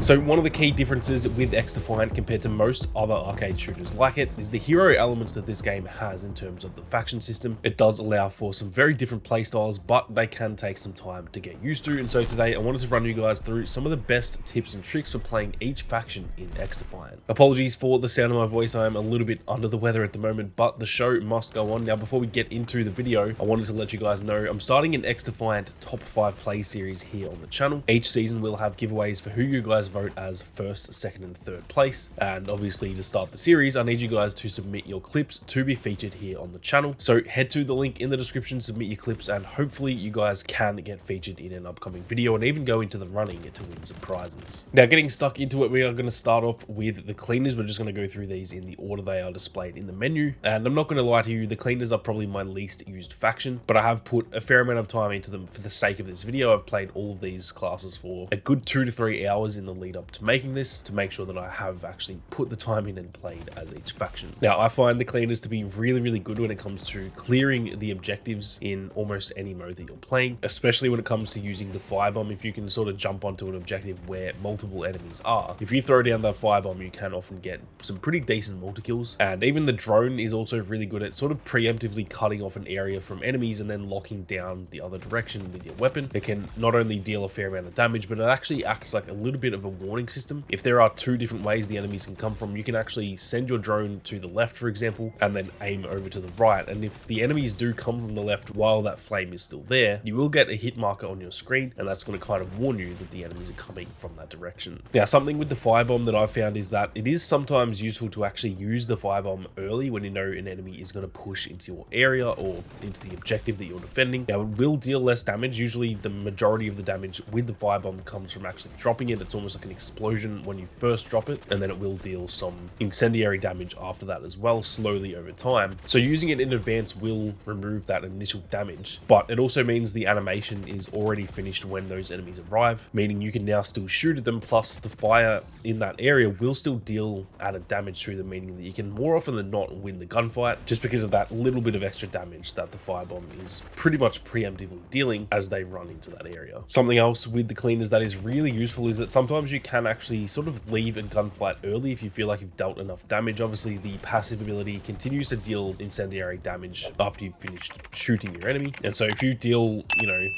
So one of the key differences with XDefiant compared to most other arcade shooters like it is the hero elements that this game has in terms of the faction system. It does allow for some very different playstyles, but they can take some time to get used to. And so today I wanted to run you guys through some of the best tips and tricks for playing each faction in XDefiant. Apologies for the sound of my voice, I am a little bit under the weather at the moment, but the show must go on. Now before we get into the video, I wanted to let you guys know I'm starting an XDefiant top 5 play series here on the channel. Each season we'll have giveaways for who you guys vote as first, second and third place, and obviously to start the series I need you guys to submit your clips to be featured here on the channel. So head to the link in the description, submit your clips, and hopefully you guys can get featured in an upcoming video and even go into the running to win some prizes. Now getting stuck into it, we are going to start off with the cleaners. We're just going to go through these in the order they are displayed in the menu, and I'm not going to lie to you, the cleaners are probably my least used faction, but I have put a fair amount of time into them for the sake of this video. I've played all of these classes for a good 2 to 3 hours in the lead up to making this, to make sure that I have actually put the time in and played as each faction. Now I find the cleaners to be really good when it comes to clearing the objectives in almost any mode that you're playing, especially when it comes to using the firebomb. If you can sort of jump onto an objective where multiple enemies are, if you throw down that firebomb you can often get some pretty decent multi-kills. And even the drone is also really good at sort of preemptively cutting off an area from enemies and then locking down the other direction with your weapon. It can not only deal a fair amount of damage, but it actually acts like a little bit of a warning system. If there are 2 different ways the enemies can come from, you can actually send your drone to the left, for example, and then aim over to the right. And if the enemies do come from the left while that flame is still there, you will get a hit marker on your screen, and that's going to kind of warn you that the enemies are coming from that direction. Now, something with the firebomb that I've found is that it is sometimes useful to actually use the firebomb early when you know an enemy is going to push into your area or into the objective that you're defending. Now, it will deal less damage. Usually the majority of the damage with the firebomb comes from actually dropping it. It's almost like an explosion when you first drop it, and then it will deal some incendiary damage after that as well, slowly over time. So using it in advance will remove that initial damage, but it also means the animation is already finished when those enemies arrive, meaning you can now still shoot at them, plus the fire in that area will still deal added damage to them, meaning that you can more often than not win the gunfight just because of that little bit of extra damage that the firebomb is pretty much preemptively dealing as they run into that area. Something else with the cleaners that is really useful is that sometimes you can actually sort of leave a gunfight early if you feel like you've dealt enough damage. Obviously the passive ability continues to deal incendiary damage after you've finished shooting your enemy, and so if you deal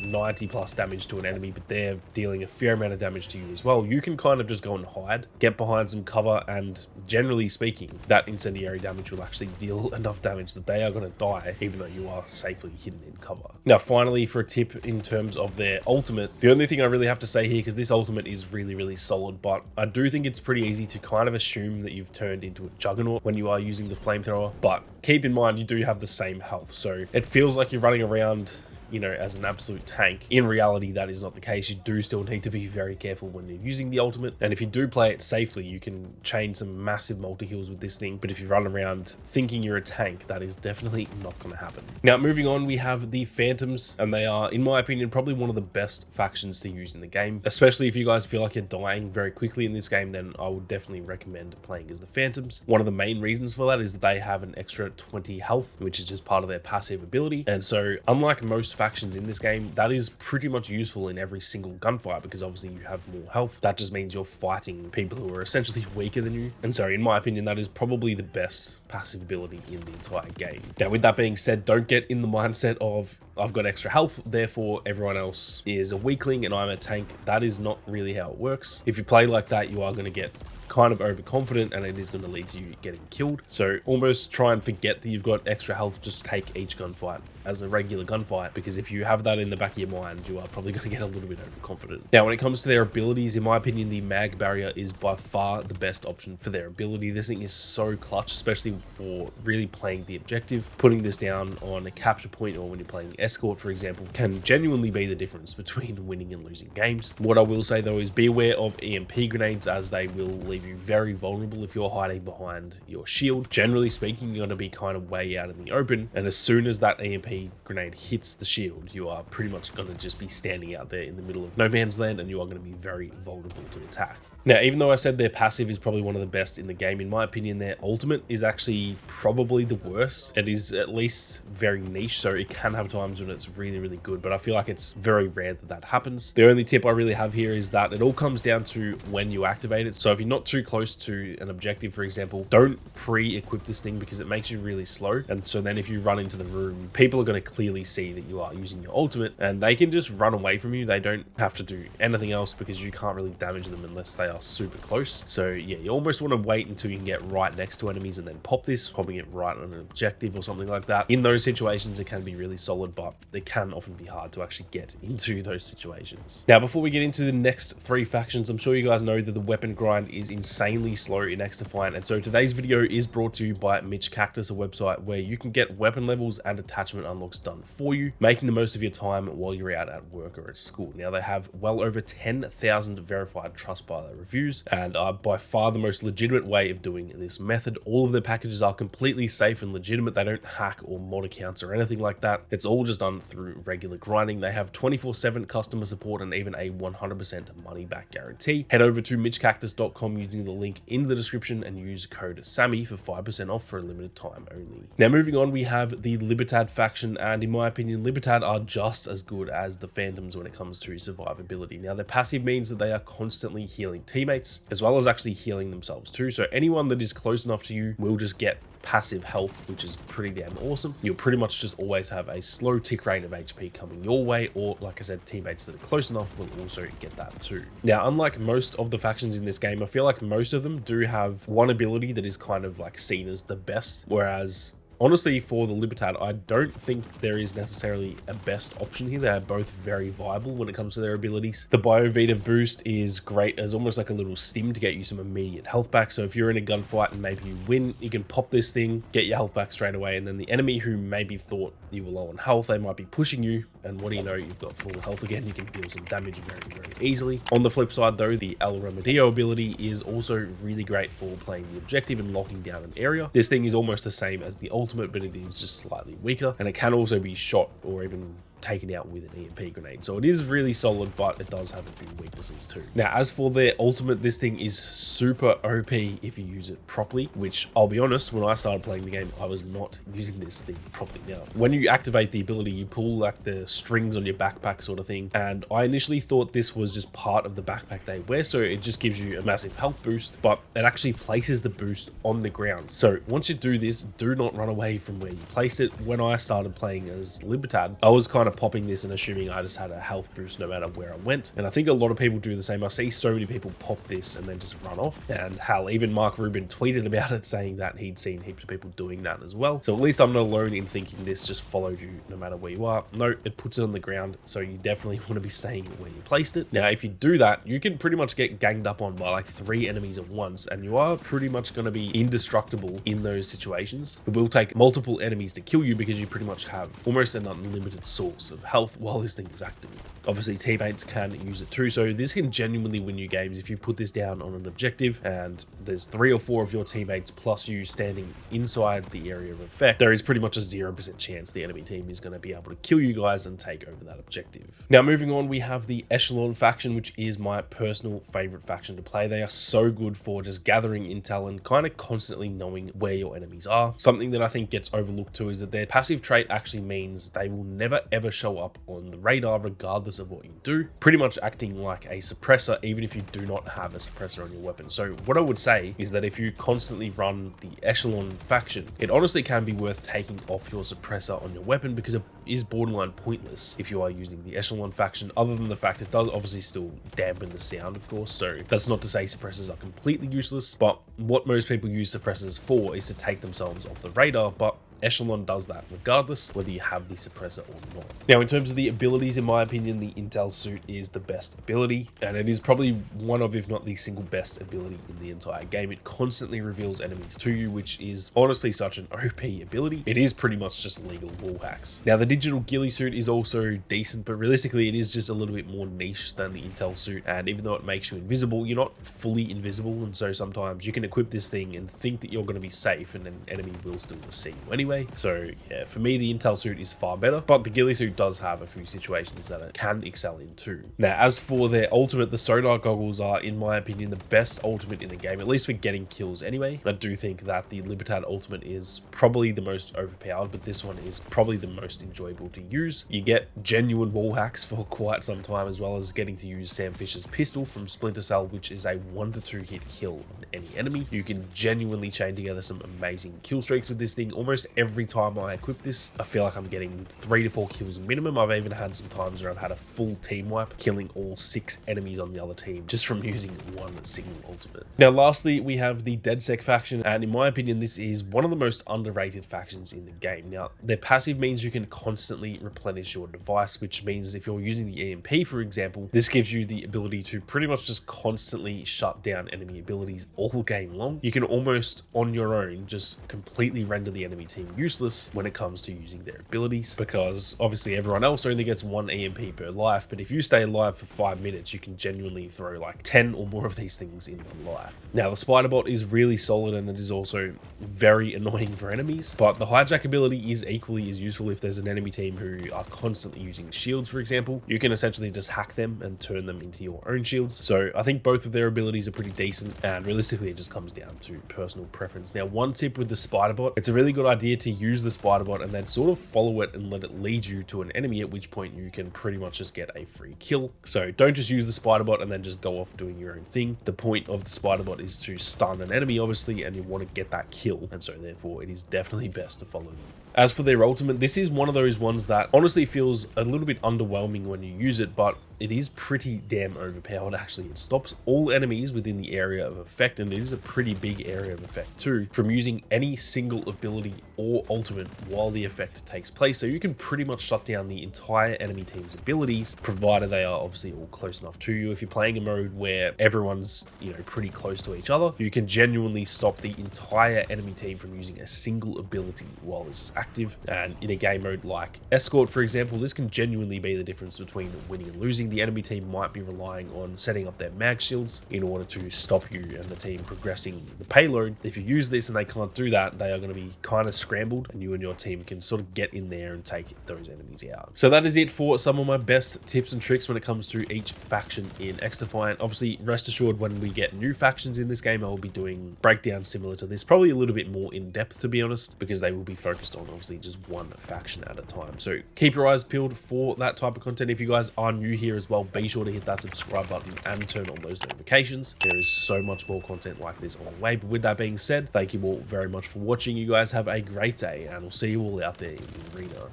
90 plus damage to an enemy but they're dealing a fair amount of damage to you as well, you can kind of just go and hide, get behind some cover, and generally speaking that incendiary damage will actually deal enough damage that they are going to die even though you are safely hidden in cover. Now finally, for a tip in terms of their ultimate, the only thing I really have to say here, because this ultimate is really solid, but I do think it's pretty easy to kind of assume that you've turned into a juggernaut when you are using the flamethrower, but keep in mind you do have the same health, so it feels like you're running around as an absolute tank. In reality, that is not the case. You do still need to be very careful when you're using the ultimate, and if you do play it safely, you can chain some massive multi-kills with this thing, but if you run around thinking you're a tank, that is definitely not going to happen. Now moving on, we have the Phantoms, and they are, in my opinion, probably one of the best factions to use in the game, especially if you guys feel like you're dying very quickly in this game. Then I would definitely recommend playing as the Phantoms. One of the main reasons for that is that they have an extra 20 health, which is just part of their passive ability, and so unlike most factions in this game, that is pretty much useful in every single gunfight, because obviously you have more health. That just means you're fighting people who are essentially weaker than you, and so in my opinion that is probably the best passive ability in the entire game. Now with that being said, don't get in the mindset of I've got extra health, therefore everyone else is a weakling and I'm a tank. That is not really how it works. If you play like that, you are going to get kind of overconfident and it is going to lead to you getting killed. So almost try and forget that you've got extra health. Just take each gunfight as a regular gunfight, because if you have that in the back of your mind, you are probably going to get a little bit overconfident. Now when it comes to their abilities, in my opinion the mag barrier is by far the best option for their ability. This thing is so clutch, especially for really playing the objective. Putting this down on a capture point or when you're playing escort, for example, can genuinely be the difference between winning and losing games. What I will say though is be aware of EMP grenades, as they will leave you very vulnerable if you're hiding behind your shield. Generally speaking, you're going to be kind of way out in the open, and as soon as that EMP grenade hits the shield, you are pretty much going to just be standing out there in the middle of no man's land, and you are going to be very vulnerable to attack. Now, even though I said their passive is probably one of the best in the game, in my opinion, their ultimate is actually probably the worst. It is at least very niche, so it can have times when it's really, really good, but I feel like it's very rare that that happens. The only tip I really have here is that it all comes down to when you activate it. So if you're not too close to an objective, for example, don't pre-equip this thing because it makes you really slow. And so then if you run into the room, people are going to clearly see that you are using your ultimate and they can just run away from you. They don't have to do anything else because you can't really damage them unless they are super close. So yeah, you almost want to wait until you can get right next to enemies and then pop this, popping it right on an objective or something like that. In those situations, it can be really solid, but it can often be hard to actually get into those situations. Now, before we get into the next 3 factions, I'm sure you guys know that the weapon grind is insanely slow in XDefiant, and so today's video is brought to you by Mitch Cactus, a website where you can get weapon levels and attachment unlocks done for you, making the most of your time while you're out at work or at school. Now, they have well over 10,000 verified Trustpilot reviews and are by far the most legitimate way of doing this method. All of their packages are completely safe and legitimate. They don't hack or mod accounts or anything like that. It's all just done through regular grinding. They have 24/7 customer support and even a 100% money back guarantee. Head over to mitchcactus.com using the link in the description and use code SAMMY for 5% off for a limited time only. Now, moving on, we have the Libertad faction, and in my opinion, Libertad are just as good as the Phantoms when it comes to survivability. Now, their passive means that they are constantly healing teammates as well as actually healing themselves too. So anyone that is close enough to you will just get passive health, which is pretty damn awesome. You'll pretty much just always have a slow tick rate of HP coming your way, or like I said, teammates that are close enough will also get that too. Now, unlike most of the factions in this game, I feel like most of them do have one ability that is kind of like seen as the best, whereas honestly, for the Libertad, I don't think there is necessarily a best option here. They are both very viable when it comes to their abilities. The Biovita boost is great as almost like a little stim to get you some immediate health back. So if you're in a gunfight and maybe you win, you can pop this thing, get your health back straight away. And then the enemy who maybe thought you were low on health, they might be pushing you. And what do you know? You've got full health again. You can deal some damage very, very easily. On the flip side though, the El Remedio ability is also really great for playing the objective and locking down an area. This thing is almost the same as the ultimate, but it is just slightly weaker, and it can also be shot or even taken out with an EMP grenade. So it is really solid, but it does have a few weaknesses too. Now, as for their ultimate, this thing is super OP if you use it properly, which I'll be honest, when I started playing the game, I was not using this thing properly. Now, when you activate the ability, you pull like the strings on your backpack sort of thing. And I initially thought this was just part of the backpack they wear. So it just gives you a massive health boost, but it actually places the boost on the ground. So once you do this, do not run away from where you place it. When I started playing as Libertad, I was kind of popping this and assuming I just had a health boost no matter where I went. And I think a lot of people do the same. I see so many people pop this and then just run off. And hell, even Mark Rubin tweeted about it saying that he'd seen heaps of people doing that as well. So at least I'm not alone in thinking this just followed you no matter where you are. No, it puts it on the ground. So you definitely want to be staying where you placed it. Now, if you do that, you can pretty much get ganged up on by like 3 enemies at once. And you are pretty much going to be indestructible in those situations. It will take multiple enemies to kill you because you pretty much have almost an unlimited source of health while this thing is active. Obviously, teammates can use it too, so this can genuinely win you games if you put this down on an objective and there's 3 or 4 of your teammates plus you standing inside the area of effect. There is pretty much a 0% chance the enemy team is going to be able to kill you guys and take over that objective. Now, moving on, we have the Echelon faction, which is my personal favorite faction to play. They are so good for just gathering intel and kind of constantly knowing where your enemies are. Something that I think gets overlooked too is that their passive trait actually means they will never ever show up on the radar regardless of what you do, pretty much acting like a suppressor even if you do not have a suppressor on your weapon. So what I would say is that if you constantly run the Echelon faction, it honestly can be worth taking off your suppressor on your weapon because it is borderline pointless if you are using the Echelon faction, other than the fact it does obviously still dampen the sound, of course. So that's not to say suppressors are completely useless, but what most people use suppressors for is to take themselves off the radar, but Echelon does that regardless whether you have the suppressor or not. Now, in terms of the abilities, in my opinion, the Intel suit is the best ability, and it is probably one of, if not the single best ability in the entire game. It constantly reveals enemies to you, which is honestly such an OP ability. It is pretty much just legal wall hacks. Now, the digital ghillie suit is also decent, but realistically it is just a little bit more niche than the Intel suit, and even though it makes you invisible, you're not fully invisible, and so sometimes you can equip this thing and think that you're going to be safe, and an enemy will still see you anyway. anyway. So yeah, for me, the Intel suit is far better, but the ghillie suit does have a few situations that it can excel in too. Now, as for their ultimate, the sonar goggles are, in my opinion, the best ultimate in the game, at least for getting kills anyway. I do think that the Libertad ultimate is probably the most overpowered, but this one is probably the most enjoyable to use. You get genuine wall hacks for quite some time, as well as getting to use Sam Fisher's pistol from Splinter Cell, which is a 1 to 2 hit kill on any enemy. You can genuinely chain together some amazing kill streaks with this thing. Almost every time I equip this, I feel like I'm getting 3 to 4 kills minimum. I've even had some times where I've had a full team wipe, killing all 6 enemies on the other team just from using one single ultimate. Now, lastly, we have the DedSec faction, and in my opinion, this is one of the most underrated factions in the game. Now, their passive means you can constantly replenish your device, which means if you're using the EMP, for example, this gives you the ability to pretty much just constantly shut down enemy abilities all game long. You can almost on your own just completely render the enemy team useless when it comes to using their abilities, because obviously everyone else only gets 1 EMP per life, but if you stay alive for 5 minutes, you can genuinely throw like 10 or more of these things in one life. Now, the spider bot is really solid, and it is also very annoying for enemies, but the hijack ability is equally as useful if there's an enemy team who are constantly using shields, for example. You can essentially just hack them and turn them into your own shields. So I think both of their abilities are pretty decent, and realistically it just comes down to personal preference. Now, one tip with the spider bot, it's a really good idea to use the spider bot and then sort of follow it and let it lead you to an enemy, at which point you can pretty much just get a free kill. So don't just use the spider bot and then just go off doing your own thing. The point of the spider bot is to stun an enemy, obviously, and you want to get that kill, and so therefore it is definitely best to follow them. As for their ultimate, this is one of those ones that honestly feels a little bit underwhelming when you use it, but it is pretty damn overpowered actually. It stops all enemies within the area of effect, and it is a pretty big area of effect too, from using any single ability or ultimate while the effect takes place. So you can pretty much shut down the entire enemy team's abilities, provided they are obviously all close enough to you. If you're playing a mode where everyone's, you know, pretty close to each other, you can genuinely stop the entire enemy team from using a single ability while this is active. And in a game mode like Escort, for example, this can genuinely be the difference between winning and losing. The enemy team might be relying on setting up their mag shields in order to stop you and the team progressing the payload. If you use this and they can't do that, they are going to be kind of scrambled, and you and your team can sort of get in there and take those enemies out. So that is it for some of my best tips and tricks when it comes to each faction in XDefiant. Obviously, rest assured, when we get new factions in this game, I will be doing breakdowns similar to this, probably a little bit more in depth, to be honest, because they will be focused on obviously just one faction at a time. So keep your eyes peeled for that type of content. If you guys are new here as well, be sure to hit that subscribe button and turn on those notifications. There is so much more content like this on the way. But with that being said, thank you all very much for watching. You guys have a great day, and we'll see you all out there in the arena.